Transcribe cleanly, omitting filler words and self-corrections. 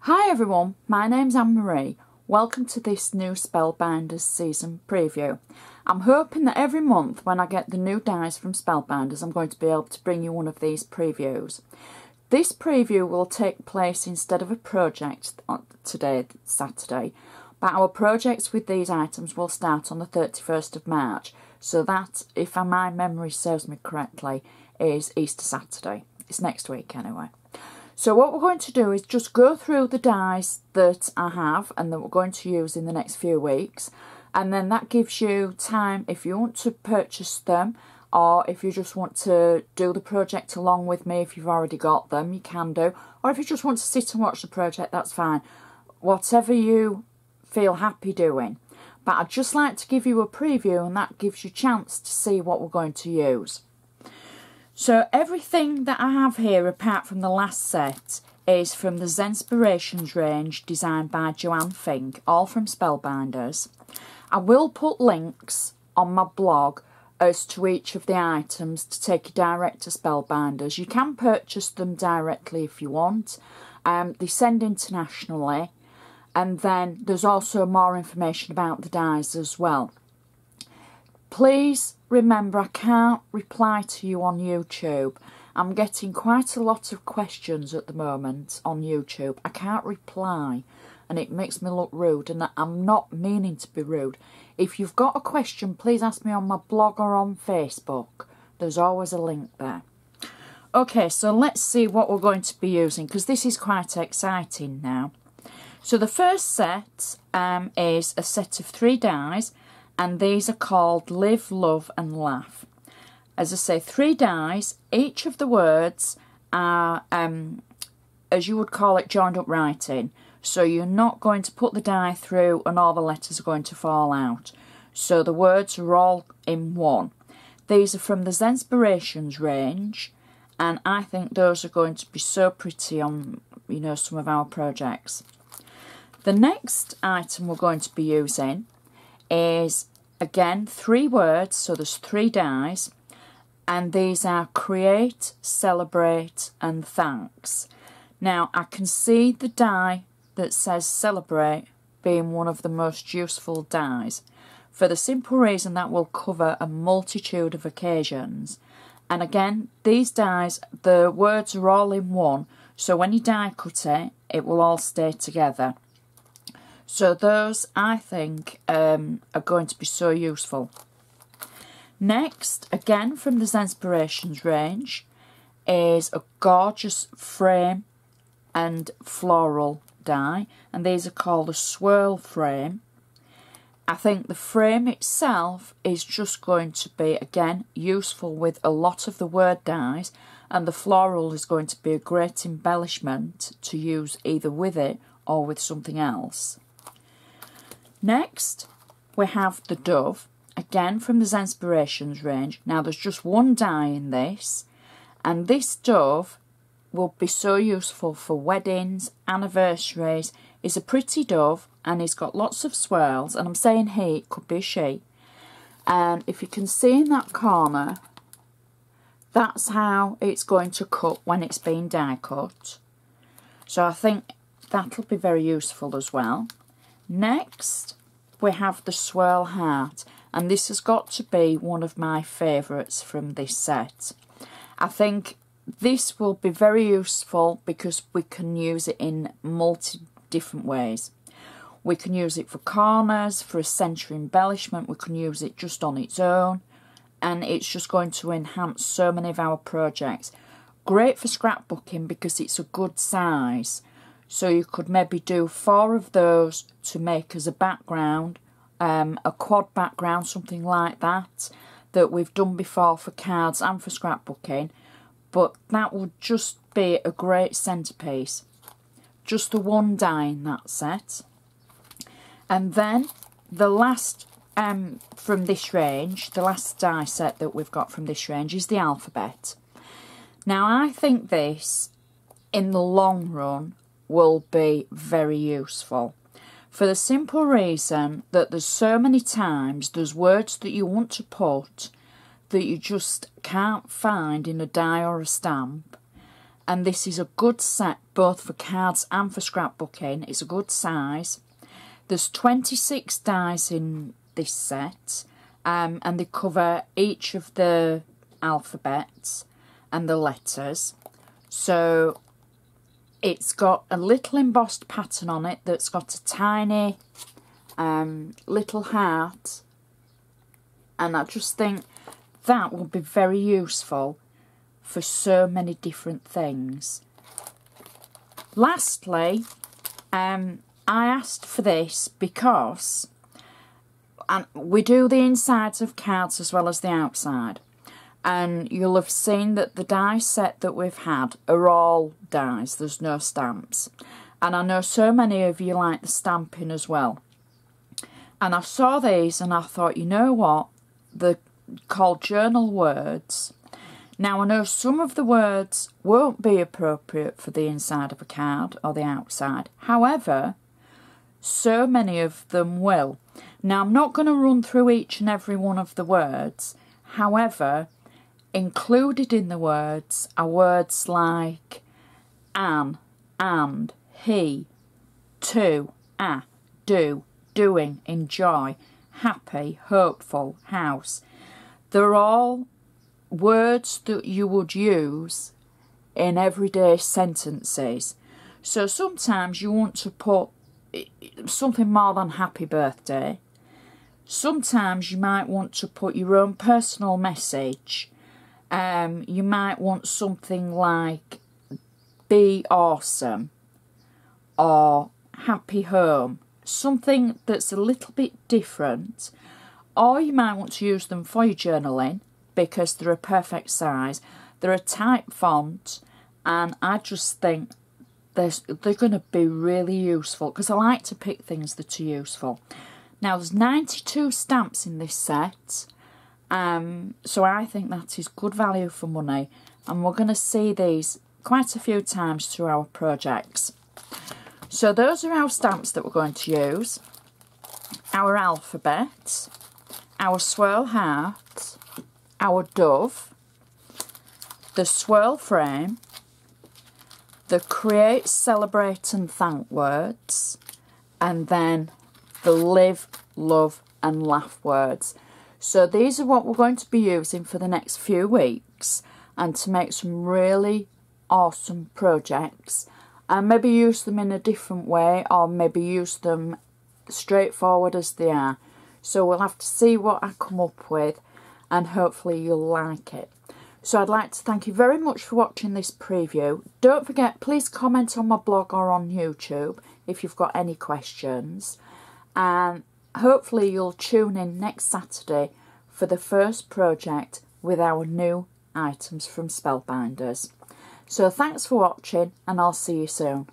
Hi everyone, my name's Anne-Marie. Welcome to this new Spellbinders season preview. I'm hoping that every month when I get the new dies from Spellbinders I'm going to be able to bring you one of these previews. This preview will take place instead of a project today, Saturday, but our projects with these items will start on the 31st of March, so that, if my memory serves me correctly, is Easter Saturday. It's next week anyway. So what we're going to do is just go through the dies that I have and that we're going to use in the next few weeks, and then that gives you time if you want to purchase them, or if you just want to do the project along with me. If you've already got them, you can do, or if you just want to sit and watch the project, that's fine. Whatever you feel happy doing. But I'd just like to give you a preview, and that gives you a chance to see what we're going to use. So everything that I have here, apart from the last set, is from the Zenspiration range designed by Joanne Fink, all from Spellbinders. I will put links on my blog as to each of the items to take you direct to Spellbinders. You can purchase them directly if you want. They send internationally, and then there's also more information about the dies as well. Please remember, I can't reply to you on YouTube. I'm getting quite a lot of questions at the moment on YouTube. I can't reply and it makes me look rude, and I'm not meaning to be rude. If you've got a question, please ask me on my blog or on Facebook. There's always a link there. Okay, so let's see what we're going to be using, because this is quite exciting now. So the first set is a set of 3 dies, and these are called Live, Love and Laugh. As I say, 3 dies. Each of the words are, as you would call it, joined up writing. So you're not going to put the die through and all the letters are going to fall out. So the words are all in one. These are from the Zenspiration range, and I think those are going to be so pretty on, you know, some of our projects. The next item we're going to be using is, again, 3 words, so there's 3 dies, and these are Create, Celebrate and Thanks. Now, I can see the die that says Celebrate being one of the most useful dies, for the simple reason that will cover a multitude of occasions. And again, these dies, the words are all in one, so when you die cut it, it will all stay together. So those, I think, are going to be so useful. Next, again from the Zenspiration range, is a gorgeous frame and floral die, and these are called a Swirl Frame. I think the frame itself is just going to be, again, useful with a lot of the word dies, and the floral is going to be a great embellishment to use either with it or with something else. Next, we have the Dove, again from the Zenspiration range. Now, there's just 1 die in this, and this dove will be so useful for weddings, anniversaries. It's a pretty dove, and he's got lots of swirls, and I'm saying he, it could be a she. And if you can see in that corner, that's how it's going to cut when it's being die cut. So I think that'll be very useful as well. Next, we have the Swirl Hat, and this has got to be one of my favourites from this set. I think this will be very useful because we can use it in different ways. We can use it for corners, for a centre embellishment, we can use it just on its own, and it's just going to enhance so many of our projects. Great for scrapbooking because it's a good size. So you could maybe do 4 of those to make as a background, a quad background, something like that we've done before for cards and for scrapbooking. But that would just be a great centrepiece. Just the 1 die in that set. And then the last from this range, the last die set that we've got from this range is the alphabet. Now, I think this, in the long run, will be very useful, for the simple reason that there's so many times there's words that you want to put that you just can't find in a die or a stamp, and this is a good set both for cards and for scrapbooking. It's a good size. There's 26 dies in this set, and they cover each of the alphabets and the letters. So it's got a little embossed pattern on it that's got a tiny little heart, and I just think that will be very useful for so many different things. Lastly, I asked for this because we do the insides of cards as well as the outside, and you'll have seen that the die set that we've had are all dies, there's no stamps, and I know so many of you like the stamping as well. And I saw these and I thought, you know what, they're called journal words. Now I know some of the words won't be appropriate for the inside of a card or the outside, however so many of them will. Now I'm not going to run through each and every one of the words, however included in the words are words like an, and, he, to, do, doing, enjoy, happy, hopeful, house. They're all words that you would use in everyday sentences. So sometimes you want to put something more than happy birthday. Sometimes you might want to put your own personal message. You might want something like be awesome or happy home, something that's a little bit different. Or you might want to use them for your journaling because they're a perfect size, they're a type font, and I just think they're going to be really useful because I like to pick things that are useful. Now there's 92 stamps in this set, so I think that is good value for money, and we're going to see these quite a few times through our projects. So those are our stamps that we're going to use: our alphabet, our swirl hat, our dove, the swirl frame, the create, celebrate and thank words, and then the live, love and laugh words. So these are what we're going to be using for the next few weeks, and to make some really awesome projects, and maybe use them in a different way, or maybe use them straightforward as they are. So we'll have to see what I come up with, and hopefully you'll like it. So I'd like to thank you very much for watching this preview. Don't forget, please comment on my blog or on YouTube if you've got any questions. And hopefully you'll tune in next Saturday for the first project with our new items from Spellbinders. So thanks for watching, and I'll see you soon.